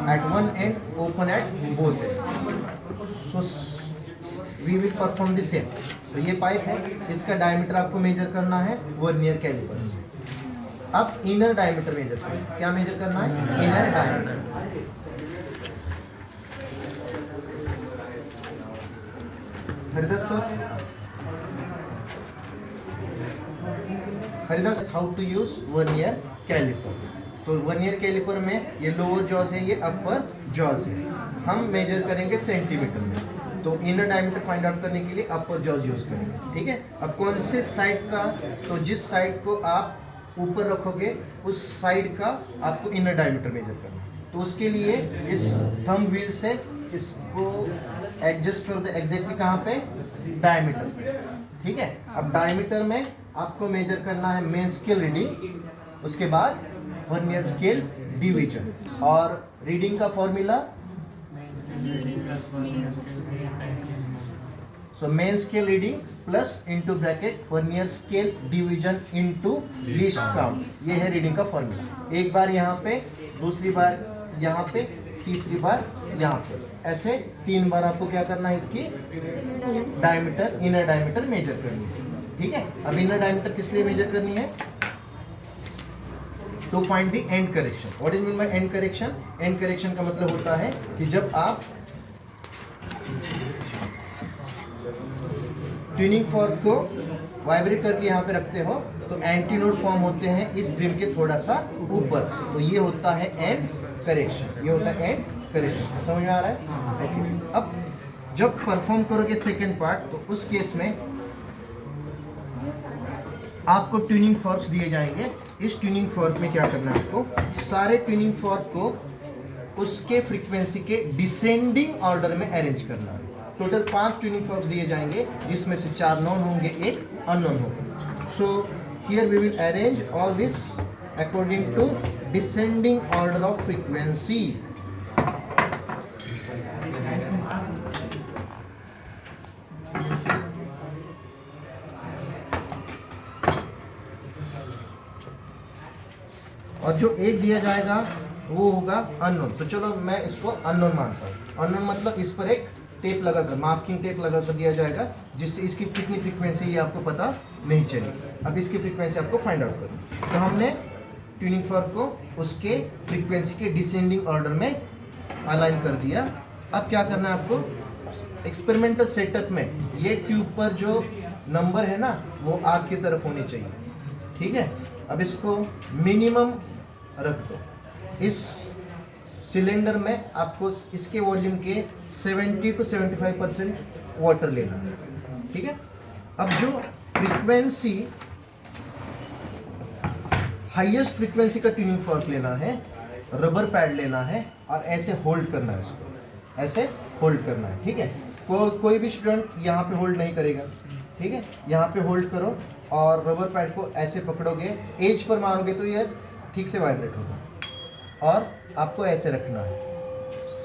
at one end, open at both ends. So we will perform the same. तो ये pipe है, इसका diameter आपको मेजर करना है वर्नियर कैलिपर से. अब इनर डायमीटर मेजर करना. क्या मेजर करना है? Inner diameter. Haridas sir, Haridas, how to use vernier caliper. तो वर्नियर कैलिपर में ये लोअर जॉज है, ये अपर जॉज है. हम मेजर करेंगे सेंटीमीटर में. तो इनर डायमीटर फाइंड आउट करने के लिए अपर जॉज यूज करेंगे. ठीक है. अब कौन से साइड का, तो जिस साइड को आप ऊपर रखोगे उस साइड का आपको इनर डायमीटर मेजर करना है. तो उसके लिए इस थंब व्हील से इसको एडजस्ट कर दो एग्जैक्टली कहाँ पे, डायमीटर. ठीक है. अब डायमीटर में आपको मेजर करना है मेन स्केल रीडिंग, उसके बाद वर्नियर स्केल डिवीजन. और रीडिंग का formula, so main scale reading plus into bracket vernier scale division into least count. ये है रीडिंग का फॉर्मूला. एक बार यहाँ पे, दूसरी बार यहाँ पे, तीसरी बार यहाँ पे, ऐसे 3 बार आपको क्या करना है, इसकी डायमीटर, इनर डायमीटर मेजर करनी है. ठीक है. अब इनर डायमीटर किस लिए मेजर करनी है? To find the end correction. What is mean by end correction? End correction का मतलब होता है कि जब आप ट्यूनिंग फॉर्क को वाइब्रेट करके यहाँ पे रखते हो तो एंटी नोड फॉर्म होते हैं इस ब्रिम के थोड़ा सा ऊपर. तो ये होता है एंड करेक्शन. ये होता है एंड करेक्शन. समझ में आ रहा है? ओके. अब जब परफॉर्म करोगे सेकेंड पार्ट, तो उस केस में आपको ट्यूनिंग फॉर्क्स दिए जाएंगे. इस ट्यूनिंग फॉर्क में क्या करना है आपको, सारे ट्यूनिंग फॉर्क को उसके फ्रीक्वेंसी के डिसेंडिंग ऑर्डर में अरेंज करना है. टोटल 5 ट्यूनिंग फॉर्क्स दिए जाएंगे, जिसमें से 4 नॉन होंगे, 1 अननोन होगा. So here we will arrange all this according to descending order of frequency. और जो एक दिया जाएगा वो होगा अननोन. तो चलो मैं इसको अननोन मानता हूँ. अननोन मतलब इस पर एक टेप लगाकर, मास्किंग टेप लगाकर दिया जाएगा, जिससे इसकी कितनी फ्रीक्वेंसी ये आपको पता नहीं चलेगी. अब इसकी फ्रीक्वेंसी आपको फाइंड आउट करनी. तो हमने ट्यूनिंग फॉर्क को उसके फ्रीक्वेंसी के डिसेंडिंग ऑर्डर में अलाइन कर दिया. अब क्या करना है आपको, एक्सपेरिमेंटल सेटअप में ये ट्यूब पर जो नंबर है ना, वो आपकी तरफ होनी चाहिए. ठीक है. अब इसको मिनिमम रख दो. इस सिलेंडर में आपको इसके वॉल्यूम के 70 to 75% वाटर लेना है. ठीक है. अब जो फ्रीक्वेंसी, हाईएस्ट फ्रीक्वेंसी का ट्यूनिंग फॉर्क लेना है, रबर पैड लेना है और ऐसे होल्ड करना है इसको, ऐसे होल्ड करना है. ठीक है. कोई भी स्टूडेंट यहाँ पे होल्ड नहीं करेगा. ठीक है. यहाँ पे होल्ड करो और रबर पैड को ऐसे पकड़ोगे, एज पर मारोगे तो ये ठीक से वाइब्रेट होगा. और आपको ऐसे रखना है.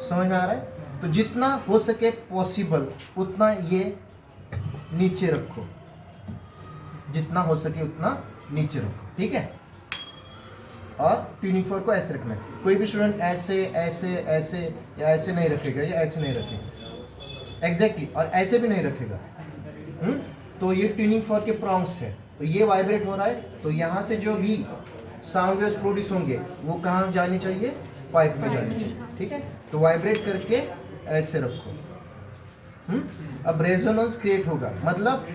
समझ में आ रहा है? तो जितना हो सके पॉसिबल उतना ये नीचे रखो, जितना हो सके उतना नीचे रखो. ठीक है. और ट्यूनिंग फॉर्क को ऐसे रखना है. कोई भी स्टूडेंट ऐसे ऐसे ऐसे या ऐसे नहीं रखेगा, या ऐसे नहीं रखेगा एग्जैक्टली, और ऐसे भी नहीं रखेगा. तो ये ट्यूनिंग फॉर्क के प्रॉन्ग्स है. तो ये वाइब्रेट हो रहा है, तो यहाँ से जो भी साउंड वेव्स प्रोड्यूस होंगे वो कहाँ जानी चाहिए, पाइप में जानी चाहिए. ठीक है. तो वाइब्रेट करके ऐसे रखो. अब रेजोनेंस क्रिएट होगा, मतलब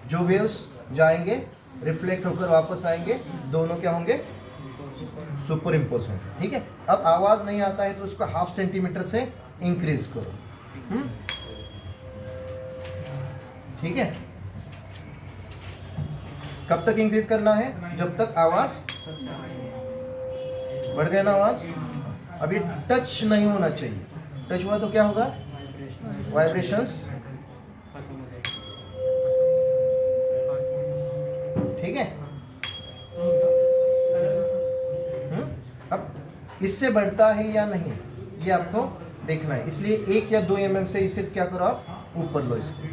जो वेव्स जाएंगे रिफ्लेक्ट होकर वापस आएंगे, दोनों क्या होंगे, सुपर इम्पोज होंगे. ठीक है. अब आवाज नहीं आता है तो उसको 0.5 सेंटीमीटर से इंक्रीज करो. ठीक है. कब तक इंक्रीज करना है, जब तक आवाज बढ़ गया ना आवाज. अभी टच नहीं होना चाहिए. टच हुआ तो क्या होगा, वाइब्रेशंस. ठीक है. अब इससे बढ़ता है या नहीं ये आपको देखना है. इसलिए 1 या 2 mm से सिर्फ क्या करो, आप ऊपर लो. इसको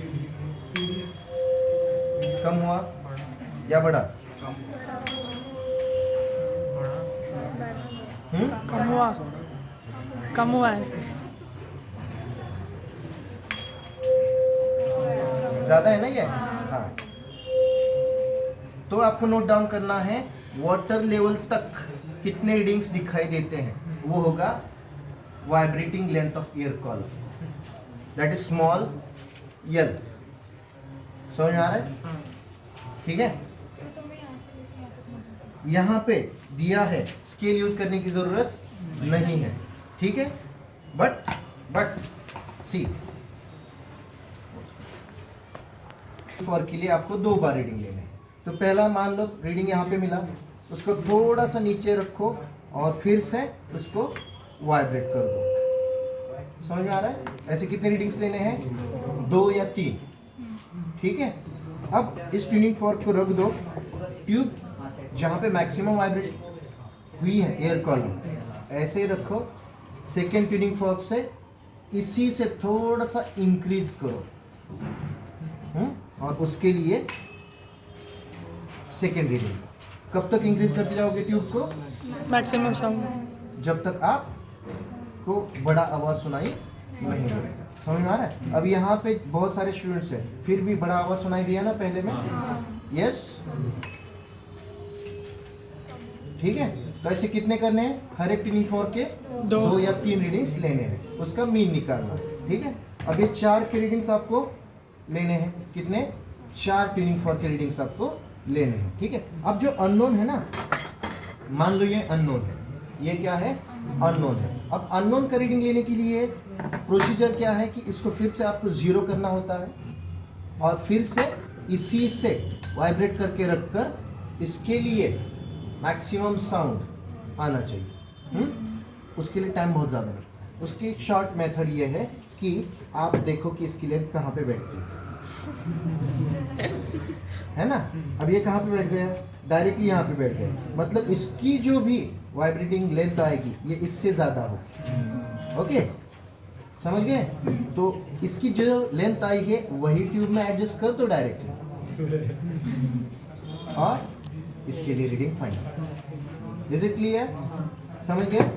कम हुआ या बढ़ा, कम हुआ है। ज़्यादा है ना ये? हाँ, तो आपको नोट डाउन करना है वाटर लेवल तक कितने रीडिंग्स दिखाई देते हैं, वो होगा vibrating length of air column, that is small l. समझ आ रहा है? ठीक है, यहाँ पे दिया है, स्केल यूज करने की जरूरत नहीं है, ठीक है। बट सी फॉर के लिए आपको 2 बार रीडिंग लेने हैं। तो पहला मान लो रीडिंग यहाँ पे मिला, उसको थोड़ा सा नीचे रखो और फिर से उसको वाइब्रेट कर दो। समझ में आ रहा है? ऐसे कितने रीडिंग्स लेने हैं? 2 या 3, ठीक है। अब इस ट्यूनिंग फॉर्क को रख दो ट्यूब जहाँ पे मैक्सिमम वाइब्रेट हुई है एयर कॉलम, ऐसे ही रखो। सेकेंड ट्यूनिंग फॉर्क से इसी से थोड़ा सा इंक्रीज करो, और उसके लिए सेकेंड रीडिंग। कब तक इंक्रीज करते जाओगे ट्यूब को? मैक्सिमम साउंड, जब तक आपको बड़ा आवाज सुनाई नहीं देगा। समझ में आ रहा है? अब यहाँ पे बहुत सारे स्टूडेंट्स हैं, फिर भी बड़ा आवाज सुनाई दिया ना पहले में? यस, ठीक है। तो ऐसे कितने करने हैं? हर एक ट्यूनिंग फॉर्क के 2 या 3 रीडिंग्स लेने हैं, उसका मीन निकालना है, ठीक है। अब ये 4 के रीडिंग्स आपको लेने हैं। कितने? 4 ट्यूनिंग फॉर्क के रीडिंग्स आपको लेने हैं, ठीक है। अब जो अननोन है ना, मान लो ये अननोन है, ये क्या है? अननोन है। अब अननोन का रीडिंग लेने के लिए प्रोसीजर क्या है कि इसको फिर से आपको 0 करना होता है और फिर से इसी से वाइब्रेट करके रखकर इसके लिए मैक्सिमम साउंड आना चाहिए। उसके लिए टाइम बहुत ज़्यादा लगता है। उसकी एक शॉर्ट मेथड ये है कि आप देखो कि इसकी लेंथ कहाँ पे बैठती है ना। अब ये कहाँ पे बैठ गया? डायरेक्टली यहाँ पे बैठ गया, मतलब इसकी जो भी वाइब्रेटिंग लेंथ आएगी ये इससे ज़्यादा होगी। ओके, समझ गए? तो इसकी जो लेंथ आई है वही ट्यूब में एडजस्ट कर दो डायरेक्टली, और इसके लिए reading find. Is it clear? समझ गए?